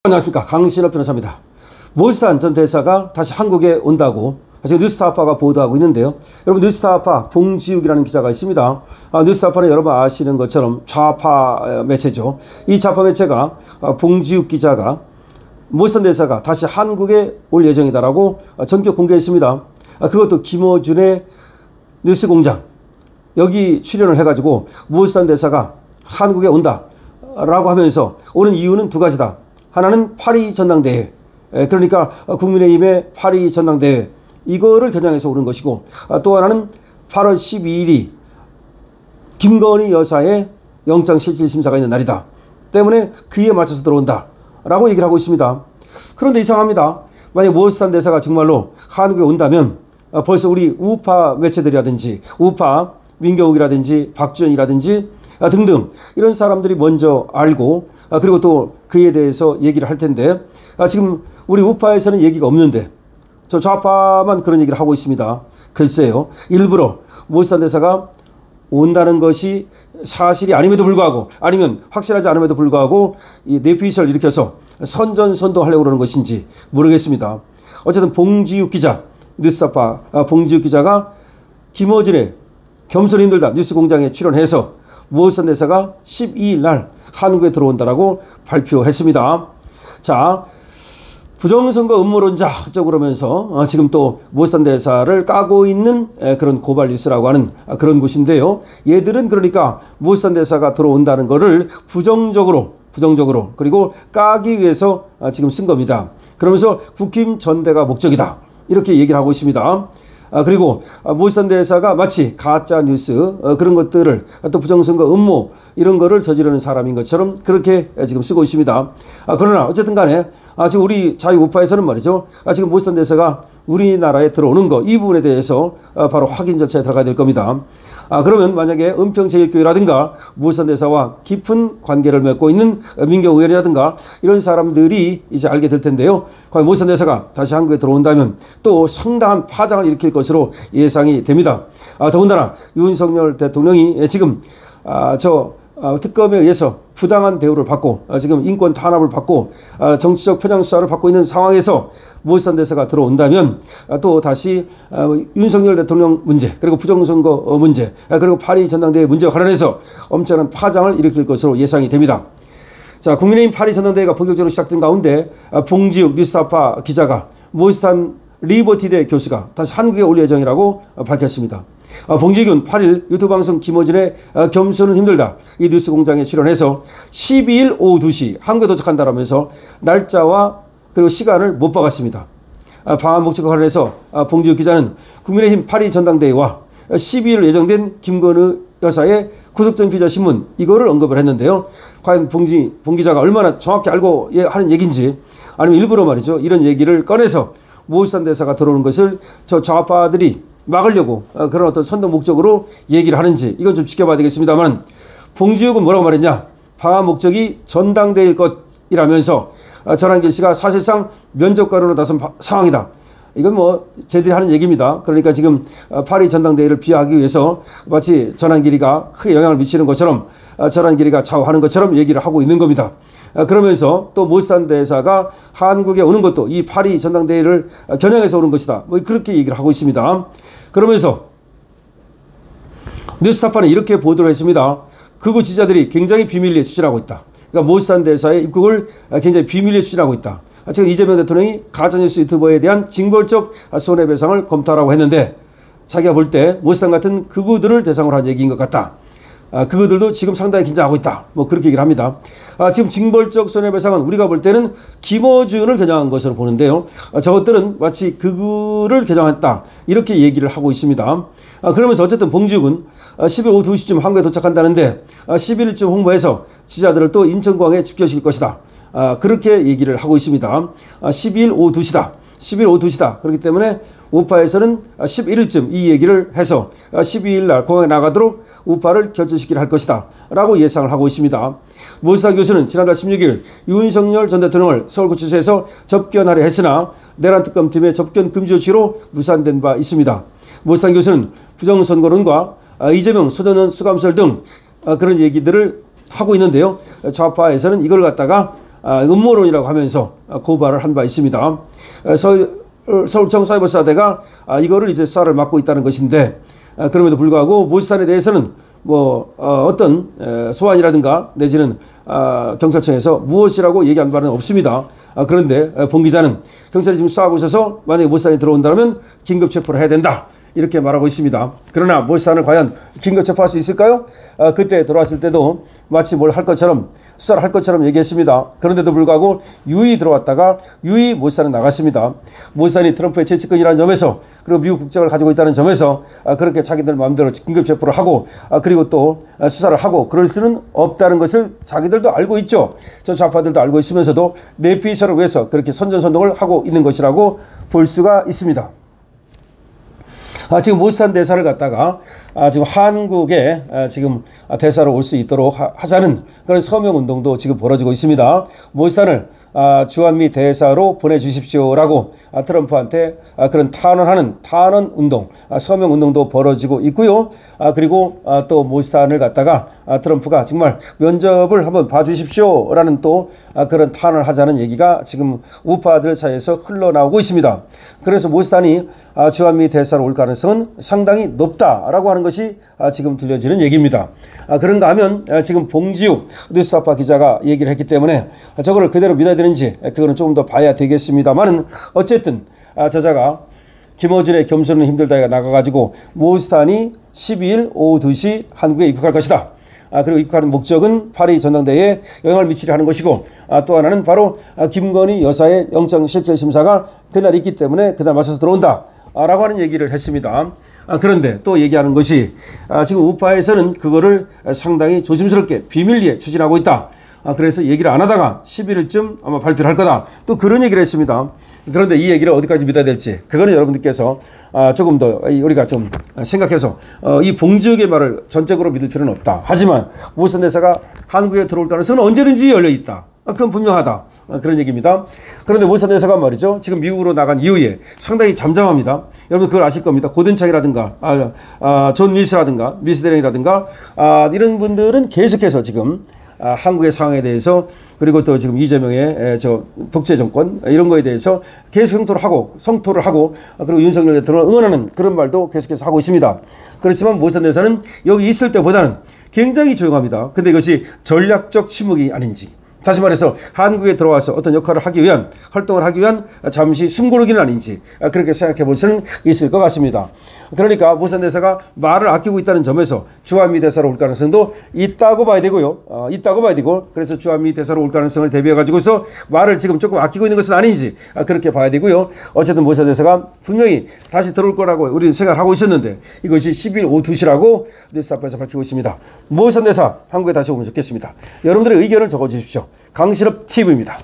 안녕하십니까, 강신업 변호사입니다. 모스탄 전 대사가 다시 한국에 온다고 지금 뉴스타파가 보도하고 있는데요. 여러분, 뉴스타파 봉지욱이라는 기자가 있습니다. 뉴스타파는 여러분 아시는 것처럼 좌파 매체죠. 이 좌파 매체가 봉지욱 기자가 모스탄 대사가 다시 한국에 올 예정이다라고 전격 공개했습니다. 그것도 김어준의 뉴스공장 여기 출연을 해가지고 모스탄 대사가 한국에 온다라고 하면서 오는 이유는 두 가지다. 하나는 파리 전당대회, 그러니까 국민의힘의 파리 전당대회 이거를 겨냥해서 오는 것이고, 또 하나는 8월 12일이 김건희 여사의 영장실질심사가 있는 날이다 때문에 그에 맞춰서 들어온다 라고 얘기를 하고 있습니다. 그런데 이상합니다. 만약 모스탄 대사가 정말로 한국에 온다면 벌써 우리 우파 매체들이라든지 우파 민경욱이라든지 박주연이라든지 등등 이런 사람들이 먼저 알고, 그리고 또 그에 대해서 얘기를 할 텐데, 지금 우리 우파에서는 얘기가 없는데 저 좌파만 그런 얘기를 하고 있습니다. 글쎄요, 일부러 모스탄 대사가 온다는 것이 사실이 아님에도 불구하고, 아니면 확실하지 않음에도 불구하고 이 내피셜을 일으켜서 선전선동하려고 그러는 것인지 모르겠습니다. 어쨌든 봉지욱 기자, 뉴스타파 봉지욱 기자가 김어준의 겸손이 힘들다 뉴스공장에 출연해서 모스탄 대사가 12일 날 한국에 들어온다라고 발표했습니다. 자, 부정선거 음모론자 어쩌고 그러면서 지금 또 모스탄 대사를 까고 있는 그런 고발 뉴스라고 하는 그런 곳인데요. 얘들은 그러니까 모스탄 대사가 들어온다는 거를 부정적으로 그리고 까기 위해서 지금 쓴 겁니다. 그러면서 국힘 전대가 목적이다 이렇게 얘기를 하고 있습니다. 그리고 모스탄 대사가 마치 가짜 뉴스 그런 것들을 또 부정선거 음모 이런 거를 저지르는 사람인 것처럼 그렇게 지금 쓰고 있습니다. 그러나 어쨌든 간에 지금 우리 자유우파에서는 말이죠, 지금 모스탄 대사가 우리나라에 들어오는 거 이 부분에 대해서 바로 확인 절차에 들어가야 될 겁니다. 그러면 만약에 은평제일교회라든가 모스탄 대사와 깊은 관계를 맺고 있는 민경 의원이라든가 이런 사람들이 이제 알게 될 텐데요. 과연 모스탄 대사가 다시 한국에 들어온다면 또 상당한 파장을 일으킬 것으로 예상이 됩니다. 더군다나 윤석열 대통령이 지금 특검에 의해서 부당한 대우를 받고 지금 인권 탄압을 받고 정치적 편향 수사를 받고 있는 상황에서 모스탄 대사가 들어온다면 또 다시 윤석열 대통령 문제, 그리고 부정선거 문제, 그리고 파리 전당대회 문제와 관련해서 엄청난 파장을 일으킬 것으로 예상이 됩니다. 자, 국민의힘 파리 전당대회가 본격적으로 시작된 가운데 봉지욱 뉴스타파 기자가 모스탄 리버티대 교수가 다시 한국에 올 예정이라고 밝혔습니다. 봉지욱은 8일 유튜브 방송 김어준의 겸손은 힘들다 이 뉴스공장에 출연해서 12일 오후 2시 한국에 도착한다라면서 날짜와 그리고 시간을 못 박았습니다. 방한 목적과 관련해서 봉지욱 기자는 국민의힘 파리 전당대회와 12일 예정된 김건희 여사의 구속전 피의자 신문 이거를 언급을 했는데요. 과연 봉 기자가 얼마나 정확히 알고 하는 얘기인지, 아니면 일부러 말이죠 이런 얘기를 꺼내서 모스탄 대사가 들어오는 것을 저 좌파들이 막으려고 그런 어떤 선동 목적으로 얘기를 하는지 이건 좀 지켜봐야 되겠습니다만, 봉지욱은 뭐라고 말했냐, 방한 목적이 전당대회일 것이라면서 전한길 씨가 사실상 면접관으로 나선 상황이다. 이건 뭐 쟤들이 하는 얘기입니다. 그러니까 지금 파리 전당대회를 비하하기 위해서 마치 전한길이가 크게 영향을 미치는 것처럼 전한길이가 좌우하는 것처럼 얘기를 하고 있는 겁니다. 그러면서 또 모스탄 대사가 한국에 오는 것도 이 파리 전당대회를 겨냥해서 오는 것이다. 뭐 그렇게 얘기를 하고 있습니다. 그러면서 뉴스타파는 이렇게 보도를 했습니다. 극우 지지자들이 굉장히 비밀리에 추진하고 있다. 그러니까 모스탄 대사의 입국을 굉장히 비밀리에 추진하고 있다. 지금 이재명 대통령이 가짜뉴스 유튜버에 대한 징벌적 손해배상을 검토하라고 했는데 자기가 볼 때 모스탄 같은 극우들을 대상으로 한 얘기인 것 같다. 그들도 지금 상당히 긴장하고 있다. 뭐 그렇게 얘기를 합니다. 지금 징벌적 손해배상은 우리가 볼 때는 김어준을 겨냥한 것으로 보는데요. 저것들은 마치 극우를 겨냥했다. 이렇게 얘기를 하고 있습니다. 그러면서 어쨌든 봉지욱은 10일 오후 2시쯤 한국에 도착한다는데 11일쯤 홍보해서 지지자들을 또 인천공항에 집결시킬 것이다. 그렇게 얘기를 하고 있습니다. 12일 오후 2시다. 11일 오후 2시다. 그렇기 때문에 우파에서는 11일쯤 이 얘기를 해서 12일 날 공항에 나가도록 우파를 결정시키려 할 것이다 라고 예상을 하고 있습니다. 모스탄 교수는 지난달 16일 윤석열 전 대통령을 서울구치소에서 접견하려 했으나 내란 특검팀의 접견 금지 조치로 무산된 바 있습니다. 모스탄 교수는 부정선거론과 이재명 소년원 수감설 등 그런 얘기들을 하고 있는데요. 좌파에서는 이걸 갖다가 음모론이라고 하면서 고발을 한 바 있습니다. 서울청사이버수사대가 이거를 이제 수사를 맡고 있다는 것인데, 그럼에도 불구하고 모지탄에 대해서는 뭐 어떤 소환이라든가 내지는 경찰청에서 무엇이라고 얘기한 바는 없습니다. 그런데 본 기자는 경찰이 지금 수사하고 있어서 만약에 모지탄이 들어온다면 긴급 체포를 해야 된다, 이렇게 말하고 있습니다. 그러나 모지탄을 과연 긴급 체포할 수 있을까요? 그때 들어왔을 때도 마치 뭘 할 것처럼, 수사를 할 것처럼 얘기했습니다. 그런데도 불구하고 유의 들어왔다가 유의 모지탄은 나갔습니다. 모지탄이 트럼프의 최측근이라는 점에서, 그리고 미국 국적을 가지고 있다는 점에서 그렇게 자기들 마음대로 긴급 체포를 하고 그리고 또 수사를 하고 그럴 수는 없다는 것을 자기들도 알고 있죠. 저 좌파들도 알고 있으면서도 내피셜을 위해서 그렇게 선전선동을 하고 있는 것이라고 볼 수가 있습니다. 지금 모지탄 대사를 갖다가 지금 한국에 지금 대사로 올 수 있도록 하자는 그런 서명 운동도 지금 벌어지고 있습니다. 모지탄을 주한미 대사로 보내주십시오라고 트럼프한테 그런 탄원하는 탄원 운동, 서명 운동도 벌어지고 있고요. 그리고 또 모지탄을 갖다가 트럼프가 정말 면접을 한번 봐주십시오라는 또 그런 탄원을 하자는 얘기가 지금 우파들 사이에서 흘러나오고 있습니다. 그래서 모지탄이 주한미 대사로 올 가능성은 상당히 높다라고 하는 것이 지금 들려지는 얘기입니다. 그런가 하면 지금 봉지욱 뉴스타파 기자가 얘기를 했기 때문에 저거를 그대로 믿어야 되는지 그거는 조금 더 봐야 되겠습니다만은, 어쨌든 저자가 김어준의 겸손은 힘들다가 나가가지고 모지탄이 12일 오후 2시 한국에 입국할 것이다. 그리고 입국하는 목적은 파리 전당대회에 영향을 미치려 하는 것이고, 또 하나는 바로 김건희 여사의 영장실질심사가 그날 있기 때문에 그날 맞춰서 들어온다 라고 하는 얘기를 했습니다. 그런데 또 얘기하는 것이 지금 우파에서는 그거를 상당히 조심스럽게 비밀리에 추진하고 있다. 그래서 얘기를 안 하다가 11일쯤 아마 발표를 할 거다, 또 그런 얘기를 했습니다. 그런데 이 얘기를 어디까지 믿어야 될지, 그거는 여러분들께서 조금 더 우리가 좀 생각해서 이 봉지욱의 말을 전적으로 믿을 필요는 없다. 하지만 모지탄 대사가 한국에 들어올 가능성은 언제든지 열려 있다. 그건 분명하다. 그런 얘기입니다. 그런데 모지탄 대사가 말이죠, 지금 미국으로 나간 이후에 상당히 잠잠합니다. 여러분 그걸 아실 겁니다. 고든창이라든가 존 밀스라든가 밀스 대령이라든가 이런 분들은 계속해서 지금 한국의 상황에 대해서, 그리고 또 지금 이재명의 저 독재 정권 이런 거에 대해서 계속 성토를 하고 그리고 윤석열 대통령을 응원하는 그런 말도 계속해서 하고 있습니다. 그렇지만 모지탄 대사는 여기 있을 때보다는 굉장히 조용합니다. 근데 이것이 전략적 침묵이 아닌지, 다시 말해서 한국에 들어와서 어떤 역할을 하기 위한, 활동을 하기 위한 잠시 숨고르기는 아닌지 그렇게 생각해 볼 수는 있을 것 같습니다. 그러니까 모지탄 대사가 말을 아끼고 있다는 점에서 주한미 대사로 올 가능성도 있다고 봐야 되고요. 있다고 봐야 되고, 그래서 주한미 대사로 올 가능성을 대비해 가지고서 말을 지금 조금 아끼고 있는 것은 아닌지 그렇게 봐야 되고요. 어쨌든 모지탄 대사가 분명히 다시 들어올 거라고 우리는 생각을 하고 있었는데 이것이 10일 오후 2시라고 뉴스타파에서 밝히고 있습니다. 모지탄 대사 한국에 다시 오면 좋겠습니다. 여러분들의 의견을 적어주십시오. 강신업 TV입니다.